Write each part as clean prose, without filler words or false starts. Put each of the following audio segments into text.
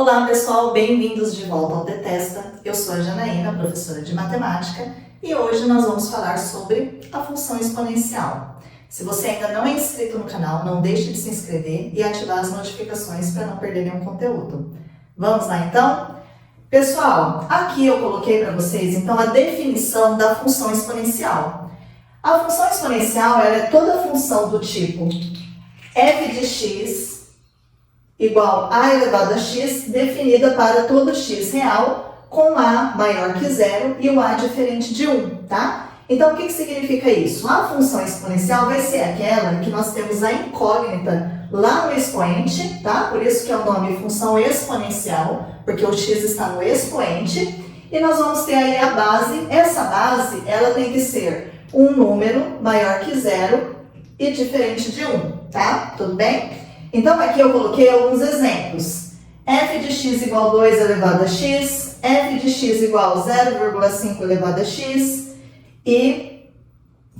Olá pessoal, bem-vindos de volta ao Detesta. Eu sou a Janaína, professora de matemática, e hoje nós vamos falar sobre a função exponencial. Se você ainda não é inscrito no canal, não deixe de se inscrever e ativar as notificações para não perder nenhum conteúdo. Vamos lá então? Pessoal, aqui eu coloquei para vocês então a definição da função exponencial. A função exponencial ela é toda função do tipo f de x igual a elevado a x, definida para todo x real, com a maior que zero e o a diferente de 1, tá? Então, o que significa isso? A função exponencial vai ser aquela que nós temos a incógnita lá no expoente, tá? Por isso que é o nome função exponencial, porque o x está no expoente, e nós vamos ter aí a base. Essa base, ela tem que ser um número maior que zero e diferente de 1, tá? Tudo bem? Então, aqui eu coloquei alguns exemplos. F de x igual a 2 elevado a x, f de x igual a 0,5 elevado a x e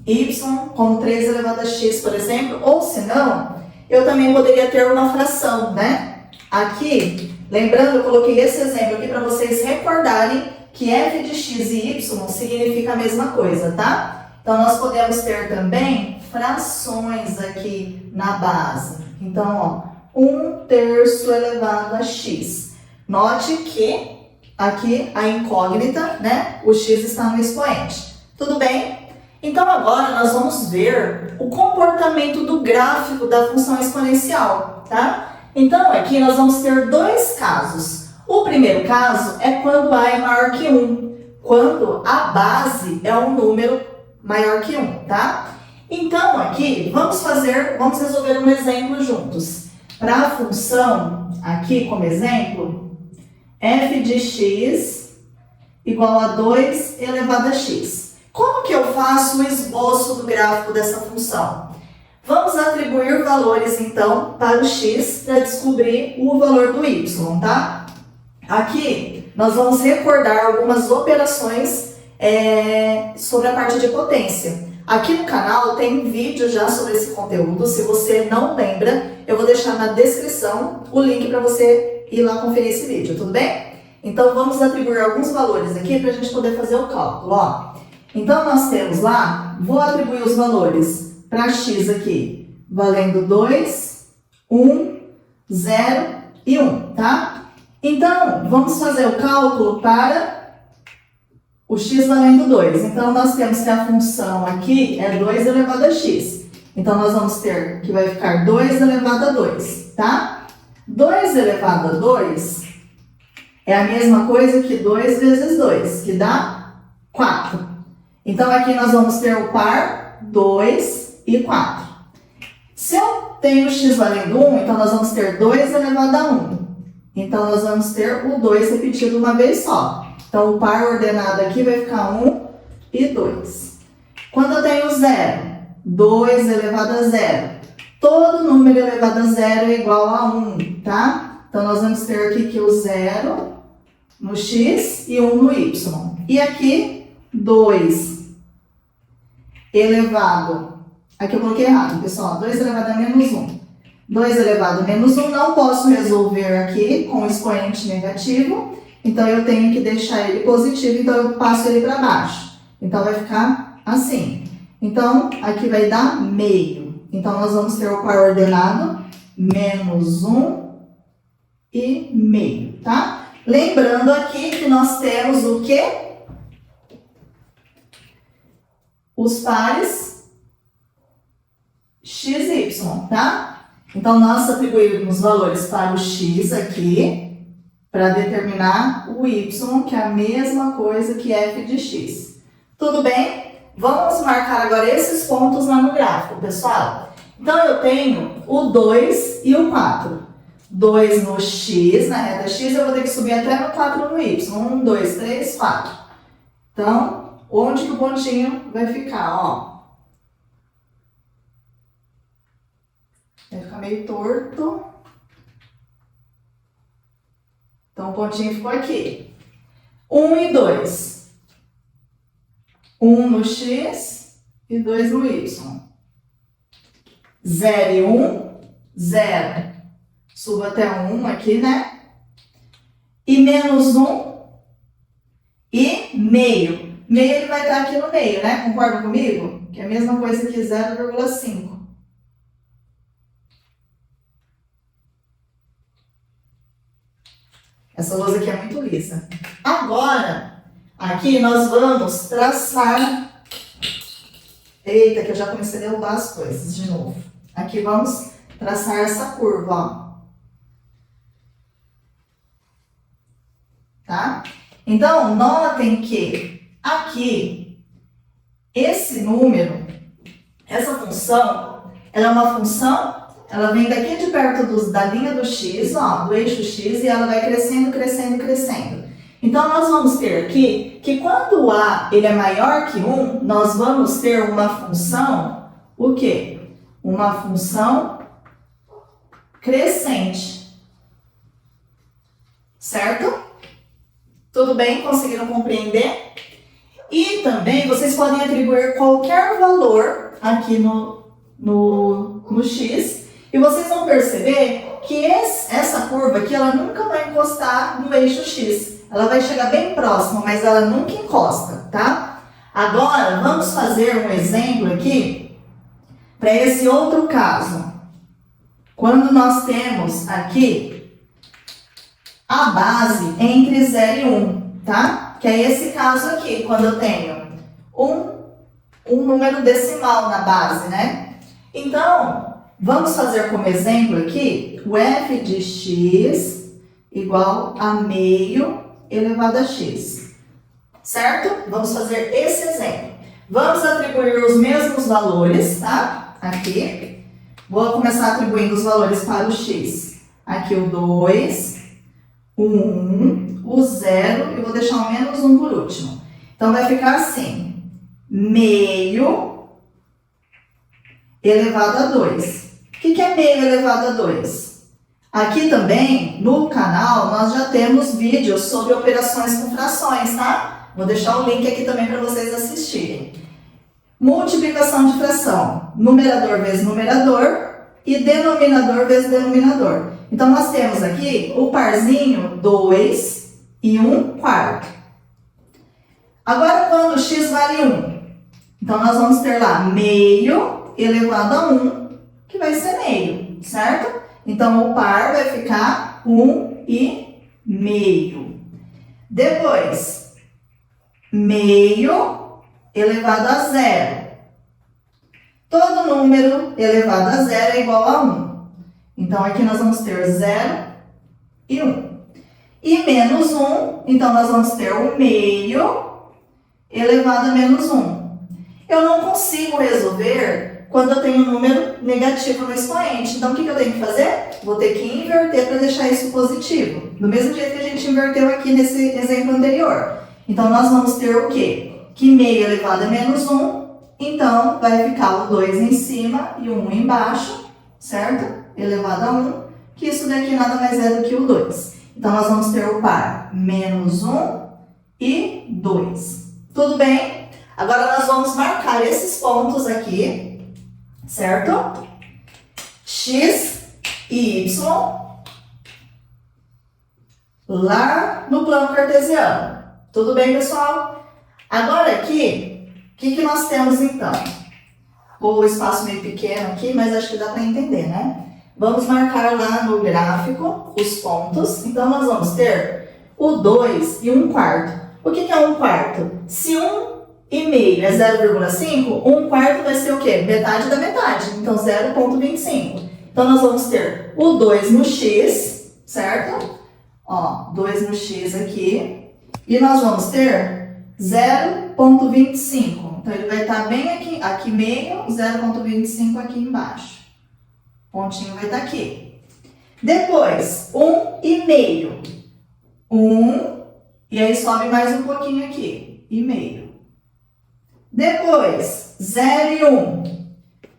y como 3 elevado a x, por exemplo. Ou se não, eu também poderia ter uma fração, né? Aqui, lembrando, eu coloquei esse exemplo aqui para vocês recordarem que f de x e y significa a mesma coisa, tá? Então, nós podemos ter também frações aqui na base. Então, ó, 1/3 elevado a x. Note que aqui a incógnita, né? O x está no expoente. Tudo bem? Então, agora nós vamos ver o comportamento do gráfico da função exponencial, tá? Então, aqui nós vamos ter dois casos. O primeiro caso é quando a é maior que 1, quando a base é um número maior que 1, tá? Então, aqui, vamos resolver um exemplo juntos. Para a função, aqui como exemplo, f de x igual a 2 elevado a x. Como que eu faço o esboço do gráfico dessa função? Vamos atribuir valores, então, para o x para descobrir o valor do y, tá? Aqui, nós vamos recordar algumas operações sobre a parte de potência. Aqui no canal tem vídeo já sobre esse conteúdo. Se você não lembra, eu vou deixar na descrição o link para você ir lá conferir esse vídeo, tudo bem? Então, vamos atribuir alguns valores aqui para a gente poder fazer o cálculo, ó. Então, nós temos lá, vou atribuir os valores para x aqui, valendo 2, 1, 0 e 1, tá? Então, vamos fazer o cálculo para o x valendo 2. Então, nós temos que a função aqui é 2 elevado a x. Então, nós vamos ter que vai ficar 2 elevado a 2, tá? 2 elevado a 2 é a mesma coisa que 2 vezes 2, que dá 4. Então, aqui nós vamos ter o par 2 e 4. Se eu tenho x valendo 1, então nós vamos ter 2 elevado a 1. Então, nós vamos ter o 2 repetido uma vez só. Então, o par ordenado aqui vai ficar 1 e 2. Quando eu tenho 0, 2 elevado a 0. Todo número elevado a 0 é igual a 1, tá? Então, nós vamos ter aqui que o 0 no x e 1 no y. E aqui, 2 elevado... Aqui eu coloquei errado, pessoal. 2 elevado a menos 1. 2 elevado a menos 1, não posso resolver aqui com expoente negativo. Então, eu tenho que deixar ele positivo, então eu passo ele para baixo. Então, vai ficar assim. Então, aqui vai dar meio. Então, nós vamos ter o par ordenado menos 1 e meio, tá? Lembrando aqui que nós temos o quê? Os pares x e y, tá? Então, nós atribuímos valores para o x aqui, para determinar o y, que é a mesma coisa que f de x. Tudo bem? Vamos marcar agora esses pontos lá no gráfico, pessoal. Então, eu tenho o 2 e o 4. 2 no x, na reta x, eu vou ter que subir até no 4 no y. 1, 2, 3, 4. Então, onde que o pontinho vai ficar, ó? Vai ficar meio torto. Então, o pontinho ficou aqui. 1 e 2. 1 no x e 2 no y. 0 e 1, 0. Subo até 1 aqui, né? e menos 1 e meio. Meio ele vai estar aqui no meio, né? Concorda comigo? Que é a mesma coisa que 0,5. Essa lousa aqui é muito lisa. Agora, aqui nós vamos traçar... Eita, que eu já comecei a derrubar as coisas de novo. Aqui vamos traçar essa curva, ó. Tá? Então, notem que aqui, esse número, essa função, ela é uma função, ela vem daqui de perto da linha do x, ó, do eixo x, e ela vai crescendo, crescendo, crescendo. Então, nós vamos ter aqui que quando o a ele é maior que 1, nós vamos ter uma função, o quê? Uma função crescente. Certo? Tudo bem? Conseguiram compreender? E também vocês podem atribuir qualquer valor aqui no x, e vocês vão perceber que essa curva aqui, ela nunca vai encostar no eixo x. Ela vai chegar bem próximo, mas ela nunca encosta, tá? Agora, vamos fazer um exemplo aqui para esse outro caso. Quando nós temos aqui a base entre 0 e 1, tá? Que é esse caso aqui, quando eu tenho um número decimal na base, né? Então, vamos fazer como exemplo aqui o f de x igual a meio elevado a x, certo? Vamos fazer esse exemplo. Vamos atribuir os mesmos valores, tá? Aqui. Vou começar atribuindo os valores para o x. Aqui o 2, o 1, o 0 e vou deixar o menos 1 por último. Então, vai ficar assim, meio elevado a 2. O que é meio elevado a 2? Aqui também, no canal, nós já temos vídeos sobre operações com frações, tá? Vou deixar o link aqui também para vocês assistirem. Multiplicação de fração, numerador vezes numerador e denominador vezes denominador. Então, nós temos aqui o parzinho 2 e 1 quarto. Agora, quando x vale 1, então nós vamos ter lá meio elevado a 1, que vai ser meio, certo? Então, o par vai ficar 1 e meio. Depois, meio elevado a 0. Todo número elevado a 0 é igual a 1. Então, aqui nós vamos ter 0 e 1. E menos 1, então nós vamos ter o meio elevado a menos 1. Eu não consigo resolver quando eu tenho um número negativo no expoente. Então, o que eu tenho que fazer? Vou ter que inverter para deixar isso positivo. Do mesmo jeito que a gente inverteu aqui nesse exemplo anterior. Então, nós vamos ter o quê? Que meio elevado a menos 1. Então, vai ficar o 2 em cima e o 1 embaixo, certo? Elevado a 1. Que isso daqui nada mais é do que o 2. Então, nós vamos ter o par menos 1 e 2. Tudo bem? Agora, nós vamos marcar esses pontos aqui. Certo? X e Y lá no plano cartesiano. Tudo bem, pessoal? Agora aqui, o que nós temos então? O espaço meio pequeno aqui, mas acho que dá para entender, né? Vamos marcar lá no gráfico os pontos. Então, nós vamos ter o 2 e 1 quarto. O que é 1 quarto? Se 1 e meio é 0,5, 1 quarto vai ser o quê? Metade da metade, então 0,25. Então, nós vamos ter o 2 no x, certo? Ó, 2 no x aqui. E nós vamos ter 0,25. Então, ele vai estar bem aqui meio, 0,25 aqui embaixo. O pontinho vai estar aqui. Depois, 1 e meio. 1, e aí sobe mais um pouquinho aqui, e meio. Depois, 0 e 1.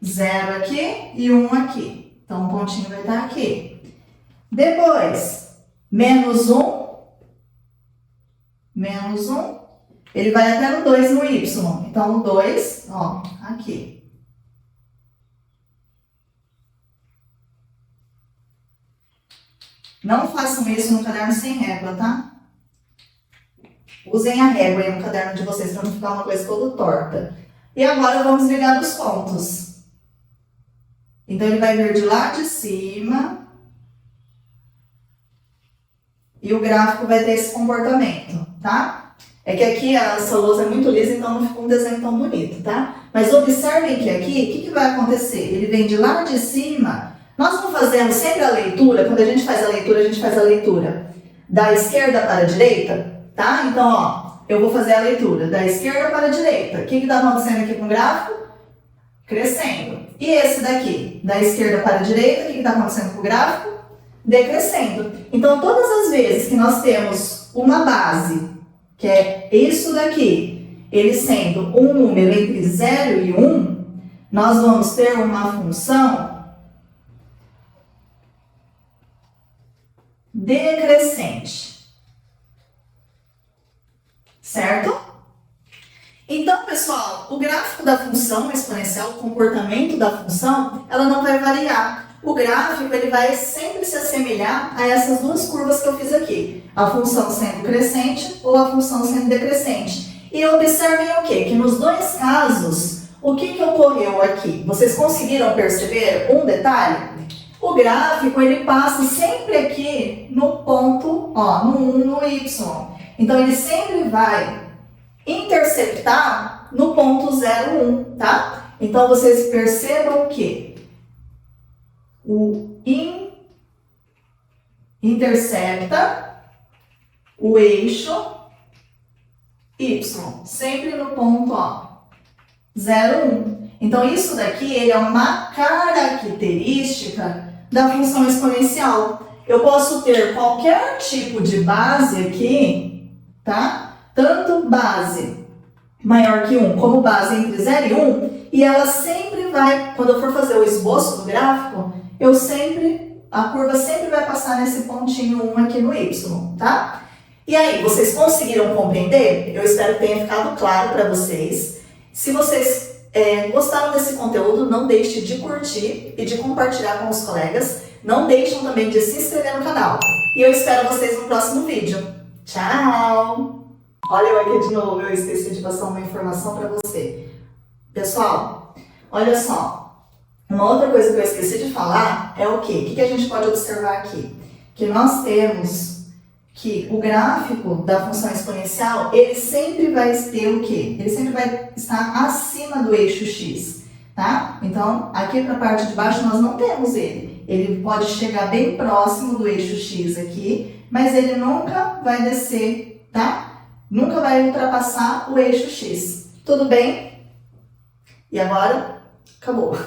0 aqui e 1 aqui. Então, o pontinho vai estar aqui. Depois, menos 1. Menos 1. Ele vai até no 2 no y. Então, o 2, ó, aqui. Não façam isso no caderno sem régua, tá? Usem a régua aí no caderno de vocês para não ficar uma coisa toda torta. E agora vamos ligar os pontos. Então, ele vai vir de lá de cima. E o gráfico vai ter esse comportamento, tá? É que aqui essa lousa é muito lisa, então não ficou um desenho tão bonito, tá? Mas observem que aqui, o que vai acontecer? Ele vem de lá de cima. Nós não fazemos sempre a leitura, quando a gente faz a leitura da esquerda para a direita, tá? Então, ó, eu vou fazer a leitura da esquerda para a direita. O que está acontecendo aqui com o gráfico? Crescendo. E esse daqui, da esquerda para a direita, o que está acontecendo com o gráfico? Decrescendo. Então, todas as vezes que nós temos uma base, que é isso daqui, ele sendo um número entre 0 e 1, nós vamos ter uma função decrescente. Certo? Então, pessoal, o gráfico da função exponencial, o comportamento da função, ela não vai variar. O gráfico ele vai sempre se assemelhar a essas duas curvas que eu fiz aqui. A função sendo crescente ou a função sendo decrescente. E observem o quê? Que nos dois casos, o que ocorreu aqui? Vocês conseguiram perceber um detalhe? O gráfico ele passa sempre aqui no ponto, ó, no 1, no Y. Então, ele sempre vai interceptar no ponto 0, 1, tá? Então, vocês percebam que o intercepta o eixo Y, sempre no ponto, ó, 0, 1. Então, isso daqui ele é uma característica da função exponencial. Eu posso ter qualquer tipo de base aqui, tá? Tanto base maior que 1 como base entre 0 e 1, e ela sempre vai, quando eu for fazer o esboço do gráfico, a curva sempre vai passar nesse pontinho 1 aqui no Y, tá? E aí, vocês conseguiram compreender? Eu espero que tenha ficado claro para vocês. Se vocês gostaram desse conteúdo, não deixe de curtir e de compartilhar com os colegas. Não deixem também de se inscrever no canal. E eu espero vocês no próximo vídeo. Tchau! Olha eu aqui de novo, eu esqueci de passar uma informação para você. Pessoal, olha só. Uma outra coisa que eu esqueci de falar é o quê? O que a gente pode observar aqui? Que nós temos que o gráfico da função exponencial, ele sempre vai ter o quê? Ele sempre vai estar acima do eixo x, tá? Então, aqui para a parte de baixo nós não temos ele. Ele pode chegar bem próximo do eixo x aqui, mas ele nunca vai descer, tá? Nunca vai ultrapassar o eixo x. Tudo bem? E agora, acabou.